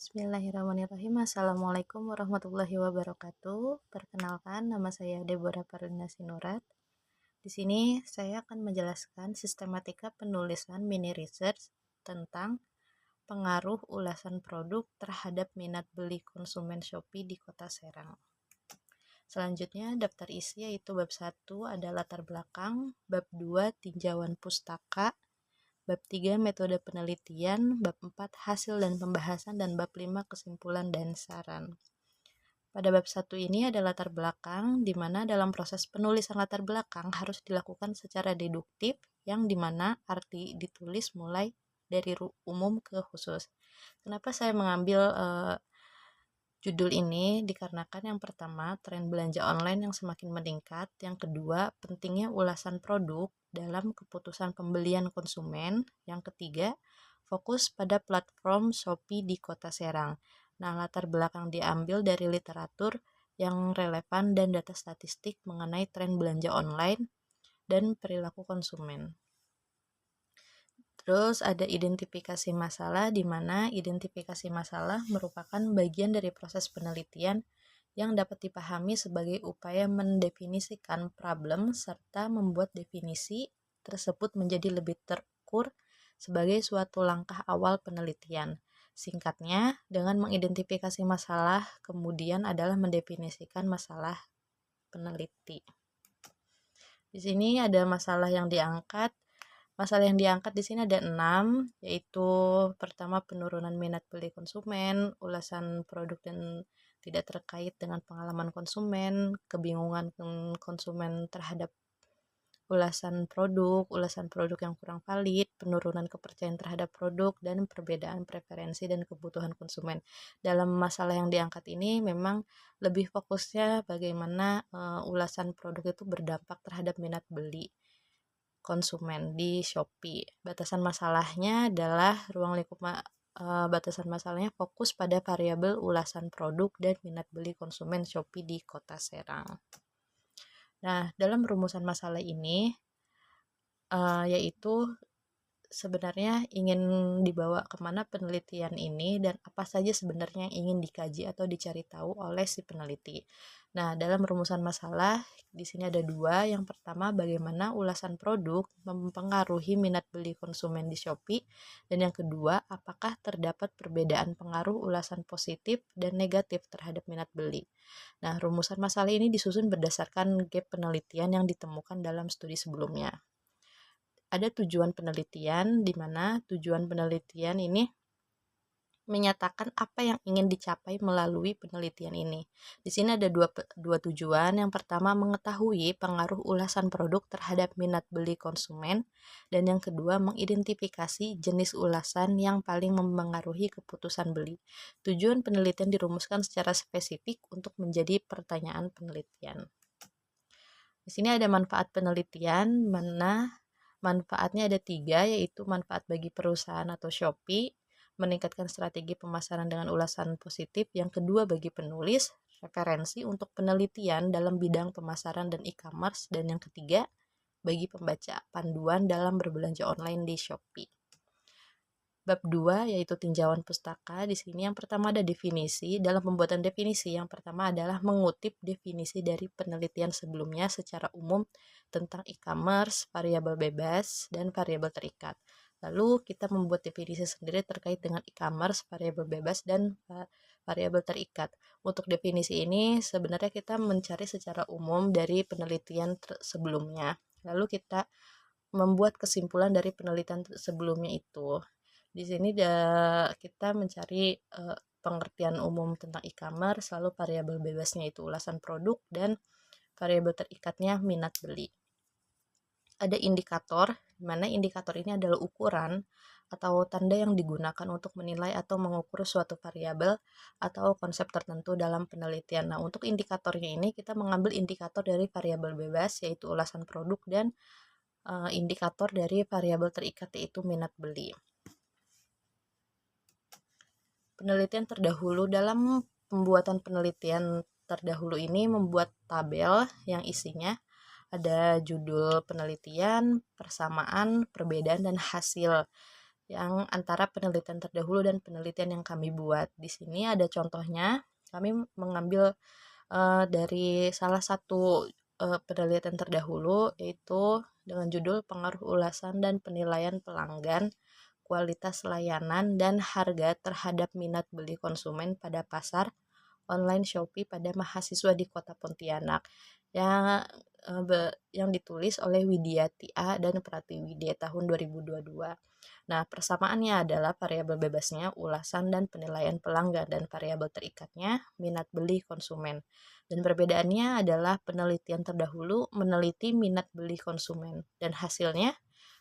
Bismillahirrahmanirrahim. Assalamualaikum warahmatullahi wabarakatuh. Perkenalkan, nama saya Deborah Parina Sinurat. Di sini saya akan menjelaskan sistematika penulisan mini research tentang pengaruh ulasan produk terhadap minat beli konsumen Shopee di Kota Serang. Selanjutnya, daftar isi yaitu bab 1 ada latar belakang, bab 2 tinjauan pustaka, bab 3 metode penelitian, bab 4 hasil dan pembahasan, dan bab 5 kesimpulan dan saran. Pada bab 1 ini ada latar belakang, di mana dalam proses penulisan latar belakang harus dilakukan secara deduktif, yang dimana arti ditulis mulai dari umum ke khusus. Kenapa saya mengambil judul ini? Dikarenakan yang pertama, tren belanja online yang semakin meningkat. Yang kedua, pentingnya ulasan produk dalam keputusan pembelian konsumen. Yang ketiga, fokus pada platform Shopee di Kota Serang. Nah, latar belakang diambil dari literatur yang relevan dan data statistik mengenai tren belanja online dan perilaku konsumen. Terus ada identifikasi masalah, di mana identifikasi masalah merupakan bagian dari proses penelitian yang dapat dipahami sebagai upaya mendefinisikan problem serta membuat definisi tersebut menjadi lebih terukur sebagai suatu langkah awal penelitian. Singkatnya, dengan mengidentifikasi masalah, kemudian adalah mendefinisikan masalah peneliti. Di sini ada masalah yang diangkat. Masalah yang diangkat di sini ada 6, yaitu pertama penurunan minat beli konsumen, ulasan produk dan tidak terkait dengan pengalaman konsumen, kebingungan konsumen terhadap ulasan produk yang kurang valid, penurunan kepercayaan terhadap produk, dan perbedaan preferensi dan kebutuhan konsumen. Dalam masalah yang diangkat ini memang lebih fokusnya bagaimana ulasan produk itu berdampak terhadap minat beli konsumen di Shopee. Batasan masalahnya adalah batasan masalahnya fokus pada variabel ulasan produk dan minat beli konsumen Shopee di Kota Serang. Nah, dalam rumusan masalah ini yaitu sebenarnya ingin dibawa kemana penelitian ini dan apa saja sebenarnya yang ingin dikaji atau dicari tahu oleh si peneliti. Nah, dalam rumusan masalah di sini ada 2. Yang pertama, bagaimana ulasan produk mempengaruhi minat beli konsumen di Shopee, dan yang kedua, apakah terdapat perbedaan pengaruh ulasan positif dan negatif terhadap minat beli. Nah, rumusan masalah ini disusun berdasarkan gap penelitian yang ditemukan dalam studi sebelumnya. Ada tujuan penelitian, di mana tujuan penelitian ini menyatakan apa yang ingin dicapai melalui penelitian ini. Di sini ada dua tujuan. Yang pertama, mengetahui pengaruh ulasan produk terhadap minat beli konsumen, dan yang kedua, mengidentifikasi jenis ulasan yang paling mempengaruhi keputusan beli. Tujuan penelitian dirumuskan secara spesifik untuk menjadi pertanyaan penelitian. Di sini ada manfaat penelitian, mana manfaatnya ada 3, yaitu manfaat bagi perusahaan atau Shopee, meningkatkan strategi pemasaran dengan ulasan positif. Yang kedua, bagi penulis, referensi untuk penelitian dalam bidang pemasaran dan e-commerce. Dan yang ketiga, bagi pembaca, panduan dalam berbelanja online di Shopee. Bab 2 yaitu tinjauan pustaka. Di sini yang pertama ada definisi. Dalam pembuatan definisi, yang pertama adalah mengutip definisi dari penelitian sebelumnya secara umum tentang e-commerce, variabel bebas, dan variabel terikat. Lalu kita membuat definisi sendiri terkait dengan e-commerce, variabel bebas, dan variabel terikat. Untuk definisi ini sebenarnya kita mencari secara umum dari penelitian sebelumnya. Lalu kita membuat kesimpulan dari penelitian sebelumnya itu. Di sini kita mencari pengertian umum tentang e-commerce, lalu variabel bebasnya itu ulasan produk, dan variabel terikatnya minat beli. Ada indikator, di mana indikator ini adalah ukuran atau tanda yang digunakan untuk menilai atau mengukur suatu variabel atau konsep tertentu dalam penelitian. Nah, untuk indikatornya ini kita mengambil indikator dari variabel bebas yaitu ulasan produk, dan indikator dari variabel terikat yaitu minat beli. Penelitian terdahulu. Dalam pembuatan penelitian terdahulu ini membuat tabel yang isinya ada judul penelitian, persamaan, perbedaan, dan hasil. yang antara penelitian terdahulu dan penelitian yang kami buat. Di sini ada contohnya, kami mengambil dari salah satu penelitian terdahulu, yaitu dengan judul Pengaruh Ulasan dan Penilaian Pelanggan, Kualitas Layanan, dan Harga terhadap Minat Beli Konsumen pada Pasar Online Shopee pada mahasiswa di Kota Pontianak, yang yang ditulis oleh Widiati A dan Pratiwi di tahun 2022. Nah, persamaannya adalah variabel bebasnya ulasan dan penilaian pelanggan, dan variabel terikatnya minat beli konsumen. Dan perbedaannya adalah penelitian terdahulu meneliti minat beli konsumen, dan hasilnya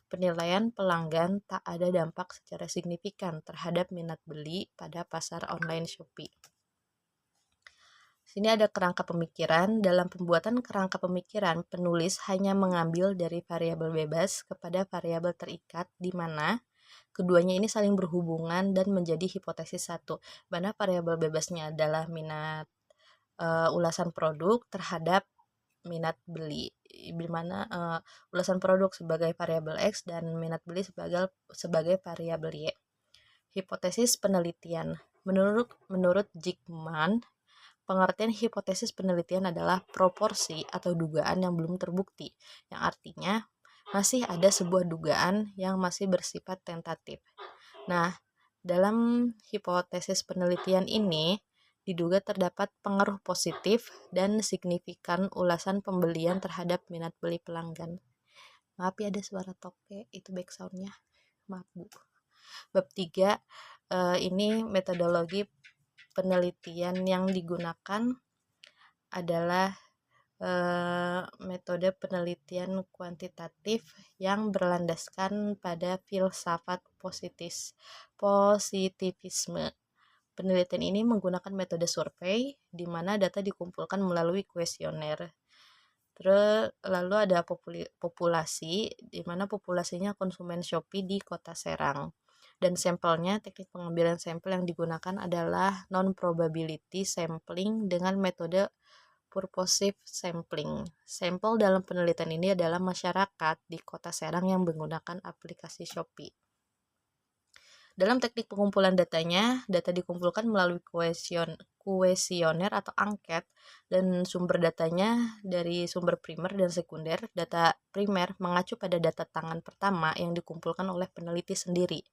penilaian pelanggan tak ada dampak secara signifikan terhadap minat beli pada pasar online Shopee. Sini ada kerangka pemikiran. Dalam pembuatan kerangka pemikiran, penulis hanya mengambil dari variabel bebas kepada variabel terikat, di mana keduanya ini saling berhubungan dan menjadi hipotesis satu, mana variabel bebasnya adalah minat ulasan produk terhadap minat beli, di mana ulasan produk sebagai variabel X dan minat beli sebagai variabel Y. Hipotesis penelitian. Menurut Zygmunt, pengertian hipotesis penelitian adalah proporsi atau dugaan yang belum terbukti, yang artinya masih ada sebuah dugaan yang masih bersifat tentatif. Nah, dalam hipotesis penelitian ini diduga terdapat pengaruh positif dan signifikan ulasan pembelian terhadap minat beli pelanggan. Maaf ya ada suara toke, itu backsoundnya. Maaf Bu. Bab 3, ini metodologi penelitian yang digunakan adalah metode penelitian kuantitatif yang berlandaskan pada filsafat positivisme. Penelitian ini menggunakan metode survei di mana data dikumpulkan melalui kuesioner. Terus lalu ada populasi, di mana populasinya konsumen Shopee di Kota Serang. Dan sampelnya, teknik pengambilan sampel yang digunakan adalah non-probability sampling dengan metode purposive sampling. Sampel dalam penelitian ini adalah masyarakat di Kota Serang yang menggunakan aplikasi Shopee. Dalam teknik pengumpulan datanya, data dikumpulkan melalui kuesioner atau angket, dan sumber datanya dari sumber primer dan sekunder. Data primer mengacu pada data tangan pertama yang dikumpulkan oleh peneliti sendiri,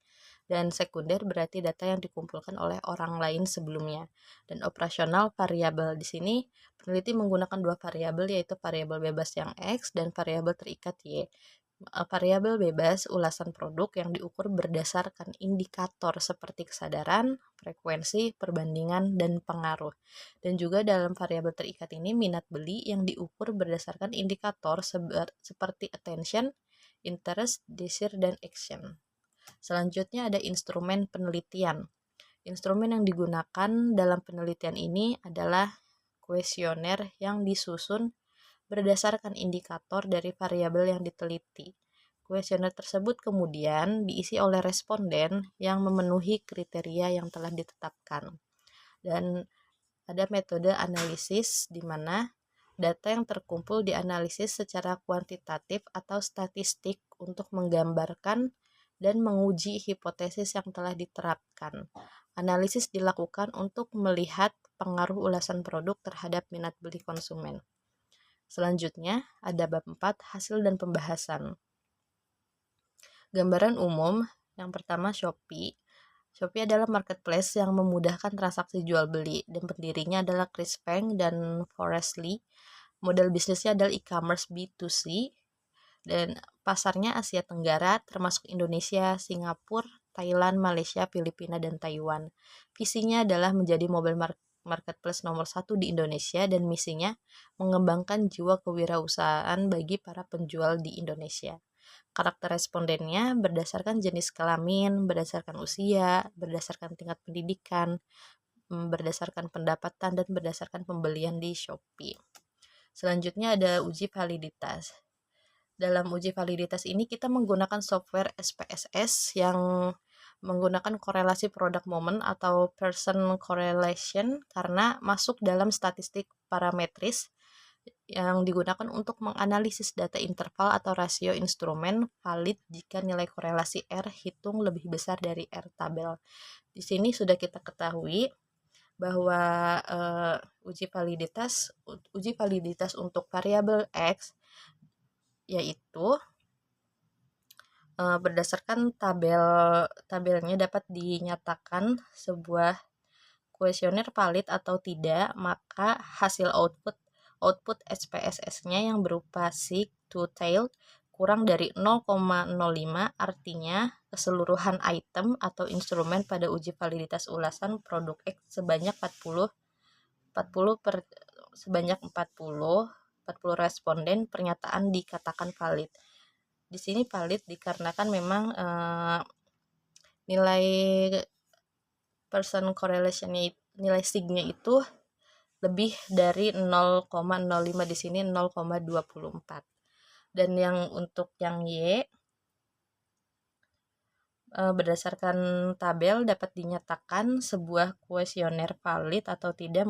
dan sekunder berarti data yang dikumpulkan oleh orang lain sebelumnya. Dan operasional variabel di sini, peneliti menggunakan dua variabel, yaitu variabel bebas yang X dan variabel terikat Y. Variabel bebas ulasan produk yang diukur berdasarkan indikator seperti kesadaran, frekuensi, perbandingan, dan pengaruh. Dan juga dalam variabel terikat ini minat beli yang diukur berdasarkan indikator seperti attention, interest, desire, dan action. Selanjutnya ada instrumen penelitian. Instrumen yang digunakan dalam penelitian ini adalah kuesioner yang disusun berdasarkan indikator dari variabel yang diteliti. Kuesioner tersebut kemudian diisi oleh responden yang memenuhi kriteria yang telah ditetapkan. Dan ada metode analisis di mana data yang terkumpul dianalisis secara kuantitatif atau statistik untuk menggambarkan dan menguji hipotesis yang telah diterapkan. Analisis dilakukan untuk melihat pengaruh ulasan produk terhadap minat beli konsumen. Selanjutnya, ada bab 4, hasil dan pembahasan. Gambaran umum, yang pertama Shopee. Shopee adalah marketplace yang memudahkan transaksi jual beli, dan pendirinya adalah Chris Feng dan Forrest Li. Model bisnisnya adalah e-commerce B2C, dan pasarnya Asia Tenggara termasuk Indonesia, Singapura, Thailand, Malaysia, Filipina, dan Taiwan. Visinya adalah menjadi mobile marketplace nomor 1 di Indonesia, dan misinya mengembangkan jiwa kewirausahaan bagi para penjual di Indonesia. Karakter respondennya berdasarkan jenis kelamin, berdasarkan usia, berdasarkan tingkat pendidikan, berdasarkan pendapatan, dan berdasarkan pembelian di Shopee. Selanjutnya ada uji validitas. Dalam uji validitas ini kita menggunakan software SPSS yang menggunakan korelasi product moment atau person correlation karena masuk dalam statistik parametris yang digunakan untuk menganalisis data interval atau rasio instrumen valid jika nilai korelasi R hitung lebih besar dari R tabel. Di sini sudah kita ketahui bahwa uji validitas untuk variabel X yaitu berdasarkan tabelnya dapat dinyatakan sebuah kuesioner valid atau tidak, maka hasil output SPSS-nya yang berupa sig to tail kurang dari 0,05, artinya keseluruhan item atau instrumen pada uji validitas ulasan produk X sebanyak 40 responden pernyataan dikatakan valid. Di sini valid dikarenakan memang nilai person correlation-nya, nilai sig-nya itu lebih dari 0,05, di sini 0,24. Dan yang untuk yang Y, berdasarkan tabel dapat dinyatakan sebuah kuesioner valid atau tidak.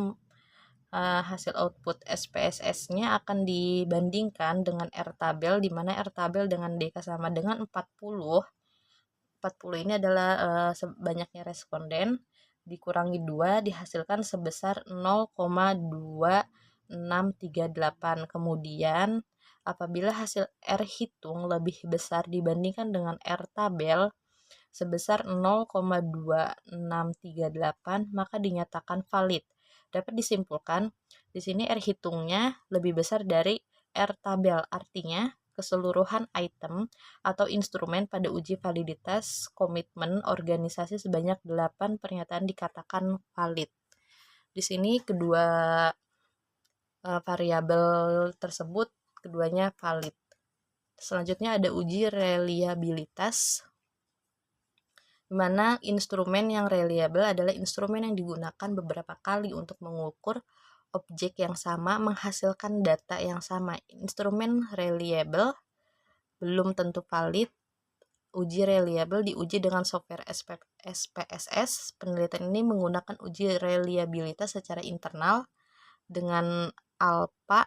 Hasil output SPSS-nya akan dibandingkan dengan R tabel, di mana R tabel dengan DK sama dengan 40. 40 ini adalah banyaknya responden dikurangi 2 dihasilkan sebesar 0,2638. Kemudian apabila hasil R hitung lebih besar dibandingkan dengan R tabel sebesar 0,2638, maka dinyatakan valid. Dapat disimpulkan di sini R hitungnya lebih besar dari R tabel, artinya keseluruhan item atau instrumen pada uji validitas komitmen organisasi sebanyak 8 pernyataan dikatakan valid. Di sini kedua variabel tersebut keduanya valid. Selanjutnya ada uji reliabilitas, di mana instrumen yang reliable adalah instrumen yang digunakan beberapa kali untuk mengukur objek yang sama menghasilkan data yang sama. Instrumen reliable belum tentu valid. Uji reliable diuji dengan software SPSS. Penelitian ini menggunakan uji reliabilitas secara internal dengan alpha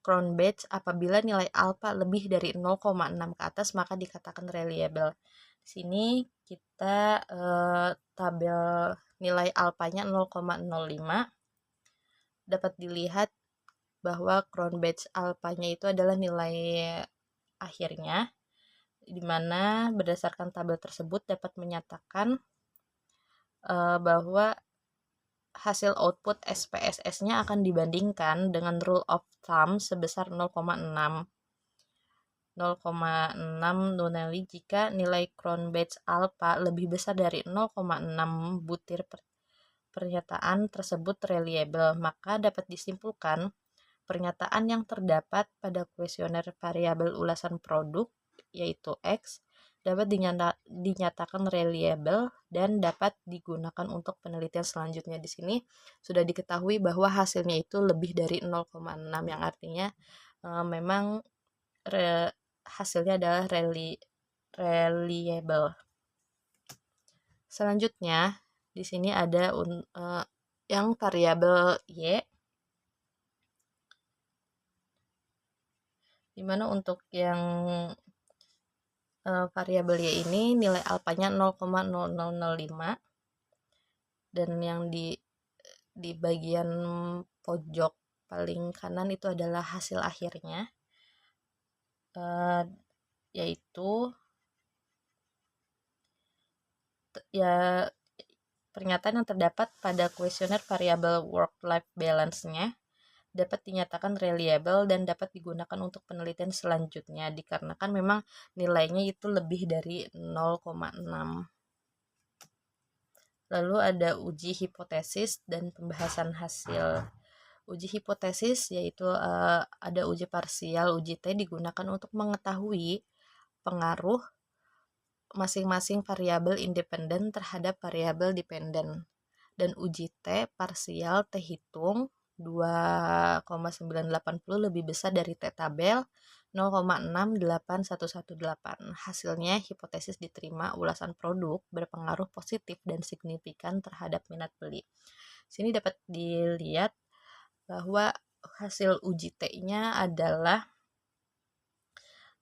Cronbach. Apabila nilai alpha lebih dari 0,6 ke atas maka dikatakan reliable. Di sini kita tabel nilai alpanya 0,05. Dapat dilihat bahwa Cronbach alpanya itu adalah nilai akhirnya, di mana berdasarkan tabel tersebut dapat menyatakan bahwa hasil output SPSS-nya akan dibandingkan dengan rule of thumb sebesar 0,6 nully jika nilai Cronbach alpha lebih besar dari 0,6 butir pernyataan tersebut reliable. Maka dapat disimpulkan pernyataan yang terdapat pada kuesioner variabel ulasan produk yaitu X dapat dinyatakan reliable dan dapat digunakan untuk penelitian selanjutnya. Di sini sudah diketahui bahwa hasilnya itu lebih dari 0,6, yang artinya memang hasilnya adalah reliable. Selanjutnya di sini ada yang variabel Y, dimana untuk yang variabel Y ini nilai alfanya 0,0005, dan yang di bagian pojok paling kanan itu adalah hasil akhirnya, yaitu ya pernyataan yang terdapat pada kuesioner variabel work-life balance-nya dapat dinyatakan reliable dan dapat digunakan untuk penelitian selanjutnya dikarenakan memang nilainya itu lebih dari 0,6. Lalu ada uji hipotesis dan pembahasan hasil. Uji hipotesis yaitu ada uji parsial, uji T digunakan untuk mengetahui pengaruh masing-masing variabel independen terhadap variabel dependen. Dan uji T parsial T hitung 2,980 lebih besar dari T tabel 0,68118. Hasilnya hipotesis diterima ulasan produk berpengaruh positif dan signifikan terhadap minat beli. Sini dapat dilihat bahwa hasil uji T-nya adalah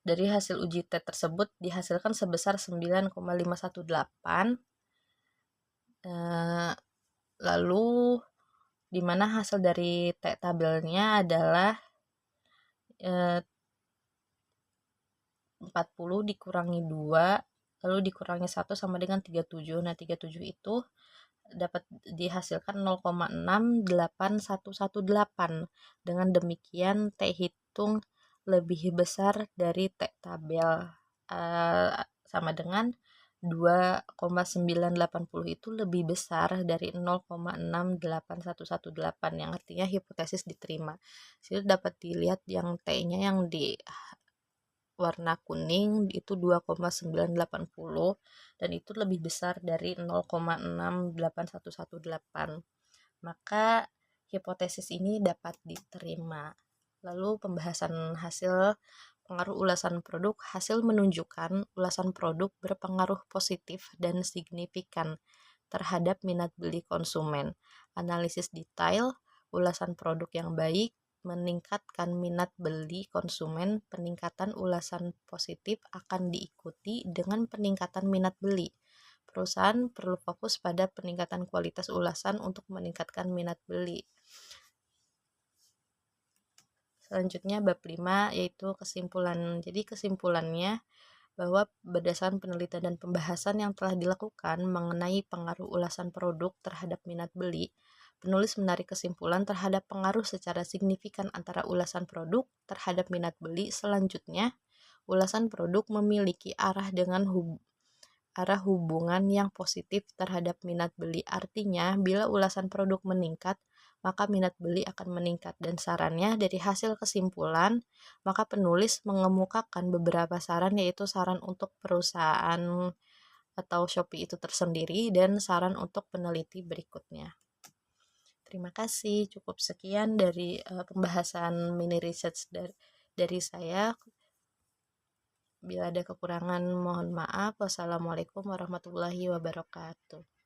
dari hasil uji T tersebut dihasilkan sebesar 9,518. Lalu di mana hasil dari T tabelnya adalah 40 dikurangi 2 lalu dikurangi 1 sama dengan 37. Nah, 37 itu dapat dihasilkan 0,68118. Dengan demikian T hitung lebih besar dari T tabel, sama dengan 2,980 itu lebih besar dari 0,68118, yang artinya hipotesis diterima. Situ dapat dilihat yang T-nya yang di warna kuning itu 2,980 dan itu lebih besar dari 0,68118. Maka hipotesis ini dapat diterima. Lalu pembahasan hasil pengaruh ulasan produk. Hasil menunjukkan ulasan produk berpengaruh positif dan signifikan terhadap minat beli konsumen. Analisis detail, ulasan produk yang baik meningkatkan minat beli konsumen. Peningkatan ulasan positif akan diikuti dengan peningkatan minat beli. Perusahaan perlu fokus pada peningkatan kualitas ulasan untuk meningkatkan minat beli. Selanjutnya bab 5 yaitu kesimpulan. Jadi kesimpulannya bahwa berdasarkan penelitian dan pembahasan yang telah dilakukan mengenai pengaruh ulasan produk terhadap minat beli, penulis menarik kesimpulan terhadap pengaruh secara signifikan antara ulasan produk terhadap minat beli. Selanjutnya, ulasan produk memiliki arah hubungan yang positif terhadap minat beli. Artinya, bila ulasan produk meningkat, maka minat beli akan meningkat. Dan sarannya dari hasil kesimpulan, maka penulis mengemukakan beberapa saran, yaitu saran untuk perusahaan atau Shopee itu tersendiri dan saran untuk peneliti berikutnya. Terima kasih, cukup sekian dari pembahasan mini research dari saya. Bila ada kekurangan mohon maaf. Wassalamualaikum warahmatullahi wabarakatuh.